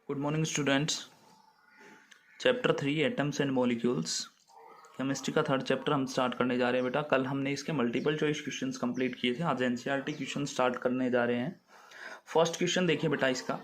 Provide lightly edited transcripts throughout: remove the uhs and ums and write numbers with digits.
Good morning students. Chapter 3 atoms and molecules, chemistry का third chapter हम start करने जा रहे हैं बेटा। कल हमने इसके मल्टीपल चॉइस क्वेश्चंस कंप्लीट किए थे, आज एनसीईआरटी क्वेश्चन स्टार्ट करने जा रहे हैं। फर्स्ट क्वेश्चन देखिए बेटा, इसका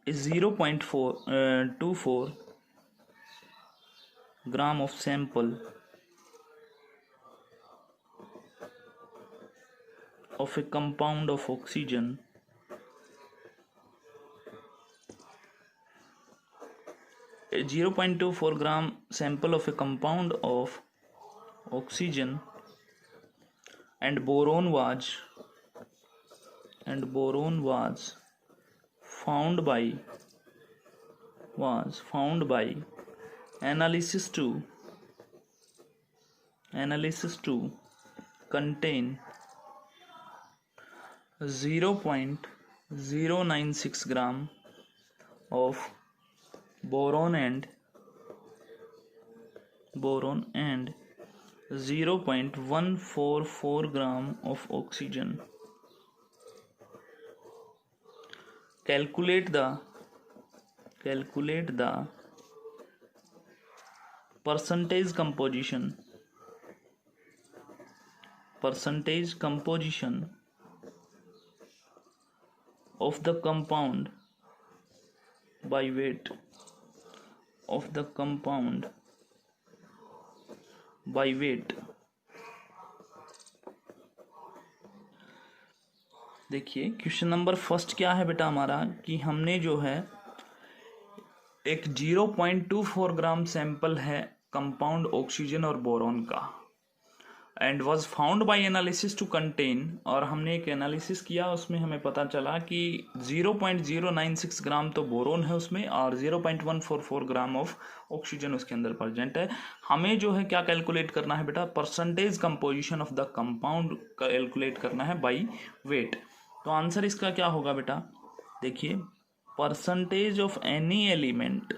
0.24 gram of sample of A compound of oxygen a 0.24 gram sample of a compound of oxygen and boron was found by analysis to contain 0.096 gram of boron and 0.144 gram of oxygen. Calculate the percentage composition of the compound by weight देखिए question number first क्या है बेटा हमारा, कि हमने जो है एक 0.24 ग्राम सैंपल है कंपाउंड ऑक्सीजन और बोरॉन का, and was found by analysis to contain, और हमने एक एनालिसिस किया, उसमें हमें पता चला कि 0.096 ग्राम तो बोरोन है उसमें और 0.144 ग्राम ऑफ ऑक्सीजन उसके अंदर प्रेजेंट है। हमें जो है क्या कैलकुलेट करना है बेटा, percentage composition of the compound calculate करना है बाई वेट। तो आंसर इसका क्या होगा बेटा, देखिए percentage of any element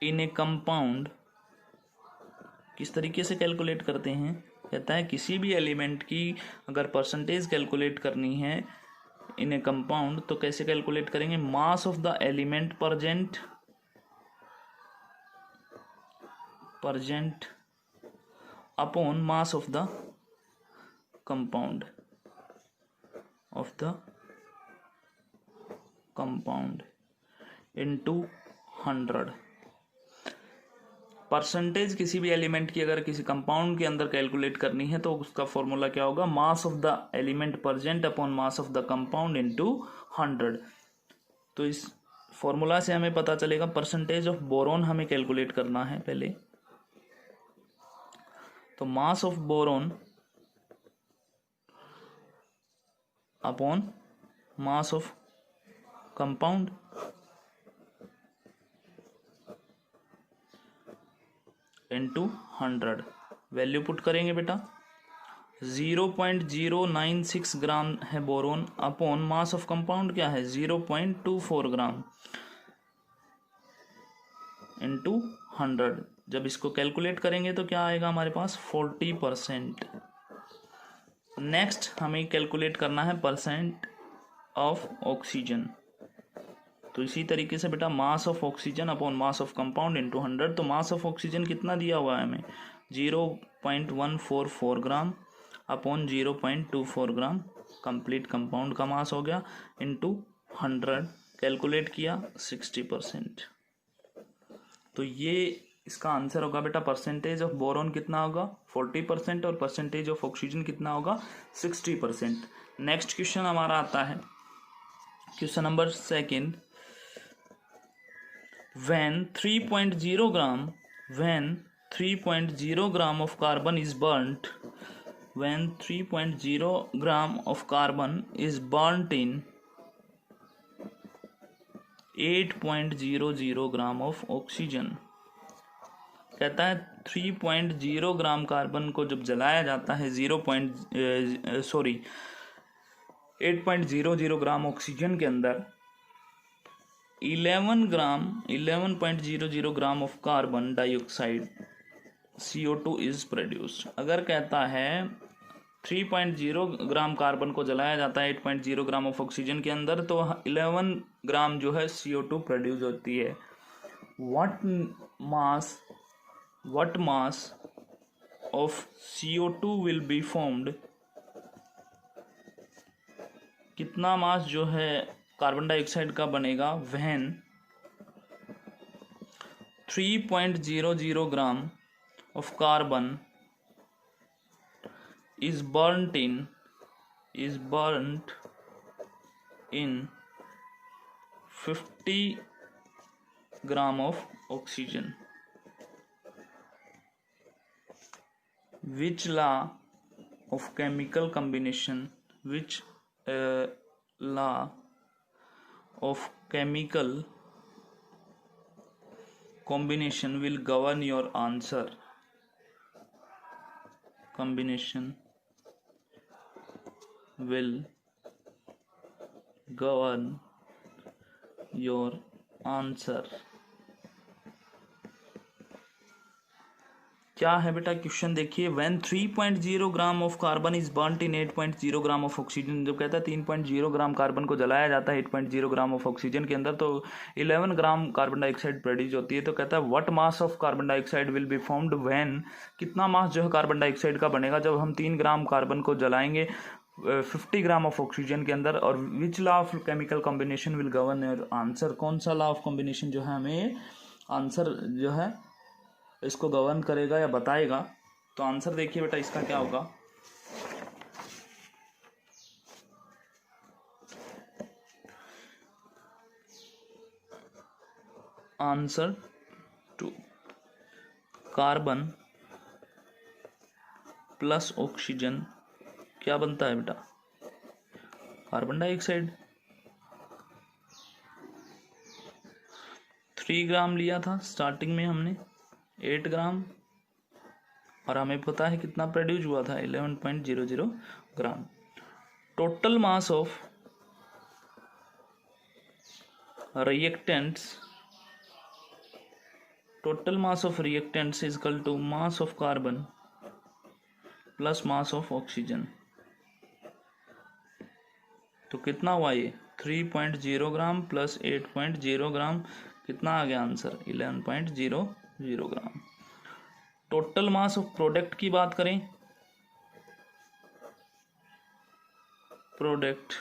in A compound किस तरीके से कैलकुलेट करते हैं, कहता है किसी भी एलिमेंट की अगर परसेंटेज कैलकुलेट करनी है इन ए कंपाउंड तो कैसे कैलकुलेट करेंगे, mass of the element present upon mass of the compound into 100। Percentage किसी भी एलिमेंट की अगर किसी कंपाउंड के अंदर कैलकुलेट करनी है तो उसका फॉर्मूला क्या होगा, mass of the element present upon mass of the compound into 100। तो इस फॉर्मूला से हमें पता चलेगा परसेंटेज ऑफ बोरॉन हमें कैलकुलेट करना है पहले, तो mass of boron upon mass of compound into 100। Value put करेंगे बेटा, 0.096 ग्राम है boron upon mass of compound क्या है 0.24 ग्राम इनटू 100। जब इसको कैलकुलेट करेंगे तो क्या आएगा हमारे पास 40%। नेक्स्ट हमें कैलकुलेट करना है परसेंट ऑफ ऑक्सीजन, तो इसी तरीके से बेटा मास of oxygen upon mass of compound into 100। तो मास ऑफ ऑक्सीजन कितना दिया हुआ है हमें 0.144 ग्राम अपॉन 0.24 ग्राम, कंप्लीट कंपाउंड का मास हो गया, इनटू 100 कैलकुलेट किया 60%। तो ये इसका आंसर होगा बेटा, परसेंटेज ऑफ बोरॉन कितना होगा 40% और परसेंटेज ऑफ ऑक्सीजन कितना होगा 60%। नेक्स्ट क्वेश्चन हमारा आता है question number second, when 3.0 gram of carbon is burnt in 8.00 gram of oxygen, कहता है 3.0 ग्राम कार्बन को जब जलाया जाता है 8.00 ग्राम ऑक्सीजन के अंदर 11.00 ग्राम of carbon dioxide CO2 is produced. अगर कहता है 3.0 ग्राम कार्बन को जलाया जाता है 8.0 ग्राम ऑफ ऑक्सीजन के अंदर, तो 11 ग्राम जो है CO2 प्रोड्यूस होती है। what mass of CO2 will be formed, कितना मास जो है कार्बन डाइऑक्साइड का बनेगा when 3.00 gram of carbon is burnt in 50 gram of oxygen. Which law of chemical combination will govern your answer? Combination will govern your answer. क्या है बेटा question देखिए। When 3.0 gram of carbon is burnt in 8.0 gram of oxygen, जो कहता है 3.0 gram carbon को जलाया जाता है 8.0 ग्राम ऑफ ऑक्सीजन के अंदर, तो 11 ग्राम कार्बन डाइऑक्साइड प्रोड्यूस होती है। तो कहता है what mass of carbon dioxide will be formed when, कितना मास जो है कार्बन डाइऑक्साइड का बनेगा जब हम 3 ग्राम कार्बन को जलाएंगे 50 ग्राम ऑफ ऑक्सीजन के अंदर। और which law of chemical combination will govern your answer, कौन सा लॉ ऑफ कॉम्बिनेशन जो है हमें आंसर जो है इसको गवर्न करेगा या बताएगा। तो आंसर देखिए बेटा इसका क्या होगा। Answer to carbon plus oxygen क्या बनता है बेटा, कार्बन डाइऑक्साइड। 3 ग्राम लिया था स्टार्टिंग में हमने, 8 ग्राम, और हमें पता है कितना प्रोड्यूस हुआ था 11.00 gram. Total mass of reactants is equal to mass of carbon plus mass of oxygen. तो कितना हुआ ये 3.0 ग्राम प्लस 8.0 ग्राम, कितना आ गया answer 11.00 gram. Total mass of product की बात करें, प्रोडक्ट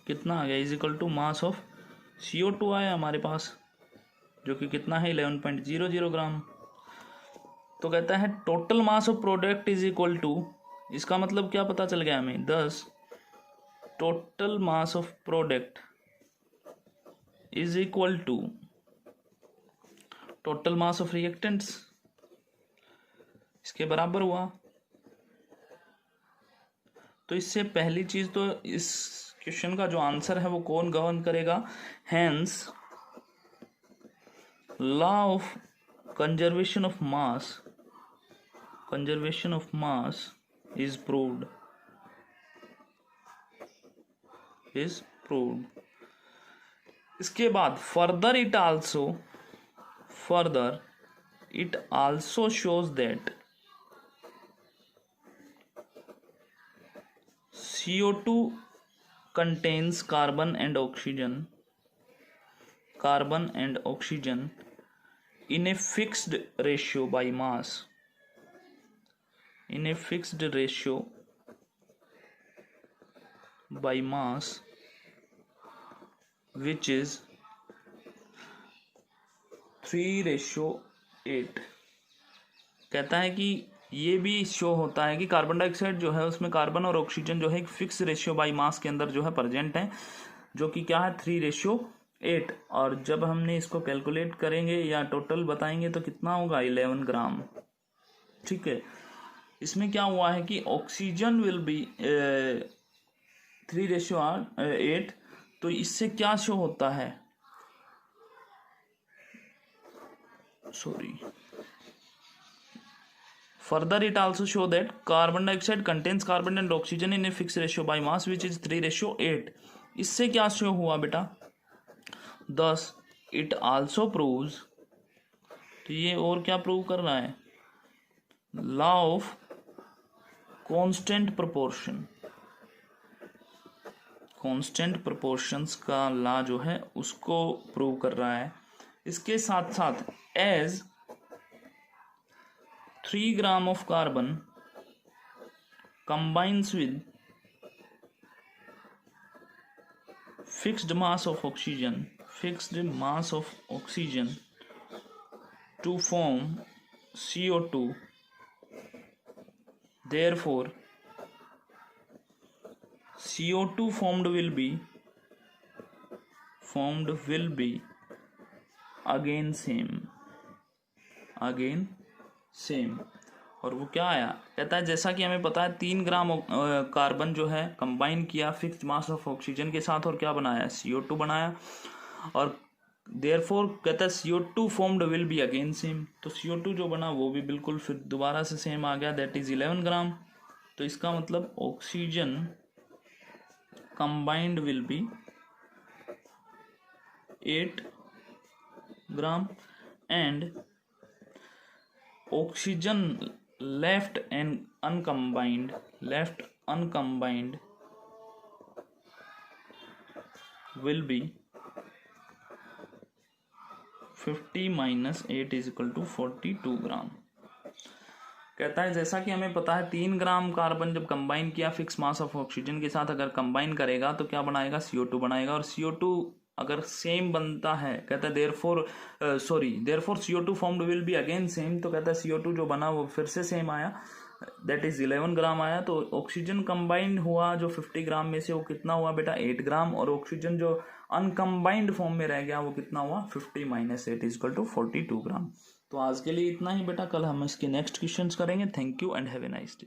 कितना आ गया is equal to mass of CO2 आया हमारे पास, जो कि कितना है 11.00 ग्राम। तो कहता है total mass of product is equal to, इसका मतलब क्या पता चल गया हमें, 10 total mass of product is equal to total mass of reactants, इसके बराबर हुआ। तो इससे पहली चीज तो इस क्वेश्चन का जो आंसर है वो कौन गवर्न करेगा, hence law of conservation of mass is proved इसके बाद further it also shows that CO2 contains carbon and oxygen in a fixed ratio by mass, which is 3:8। कहता है कि ये भी शो होता है कि कार्बन डाइऑक्साइड जो है उसमें कार्बन और ऑक्सीजन जो है एक फिक्स रेशियो बाई मास के अंदर जो है प्रेजेंट है, जो कि क्या है 3:8। और जब हमने इसको कैलकुलेट करेंगे या टोटल बताएंगे तो कितना होगा 11 ग्राम। ठीक है, इसमें क्या हुआ है कि ऑक्सीजन विल बी 3:8, तो इससे क्या शो होता है, further it also show that carbon dioxide contains carbon and oxygen in a fixed ratio by mass which is 3:8। इससे क्या शो हुआ बेटा, thus it also proves, तो ये और क्या प्रूव कर रहा है, लॉ ऑफ कांस्टेंट प्रोपोर्शंस का लॉ जो है उसको प्रूव कर रहा है। इसके साथ साथ as 3 gram of carbon combines with fixed mass of oxygen to form CO2. Therefore, CO2 formed will be again same। और वो क्या आया, कहता है जैसा कि हमें पता है 3 ग्राम कार्बन जो है कंबाइन किया फिक्स्ड मास ऑफ ऑक्सीजन के साथ और क्या बनाया, CO2 बनाया। और देयरफॉर कहता है CO2 formed will be again same, तो CO2 जो बना वो भी बिल्कुल फिर दोबारा से सेम आ गया, दैट इज 11 ग्राम। तो इसका मतलब oxygen combined will be 8 gram and oxygen left uncombined will be 50 minus 8 is equal to 42 ग्राम। कहता है जैसा कि हमें पता है 3 ग्राम कार्बन जब कंबाइन किया फिक्स मास ऑफ ऑक्सीजन के साथ अगर कंबाइन करेगा तो क्या बनाएगा, CO2 बनाएगा। और CO2 अगर सेम बनता है, कहता है therefore CO2 formed will be again same, तो कहता है CO2 जो बना वो फिर से सेम आया, दैट इज 11 ग्राम आया। तो ऑक्सीजन कंबाइंड हुआ जो 50 ग्राम में से वो कितना हुआ बेटा, 8 ग्राम। और ऑक्सीजन जो अनकम्बाइंड फॉर्म में रह गया वो कितना हुआ, 50 माइनस 8 इज इक्वल टू 42 ग्राम। तो आज के लिए इतना ही बेटा, कल हम इसके नेक्स्ट क्वेश्चंस करेंगे। Thank you and have a nice day.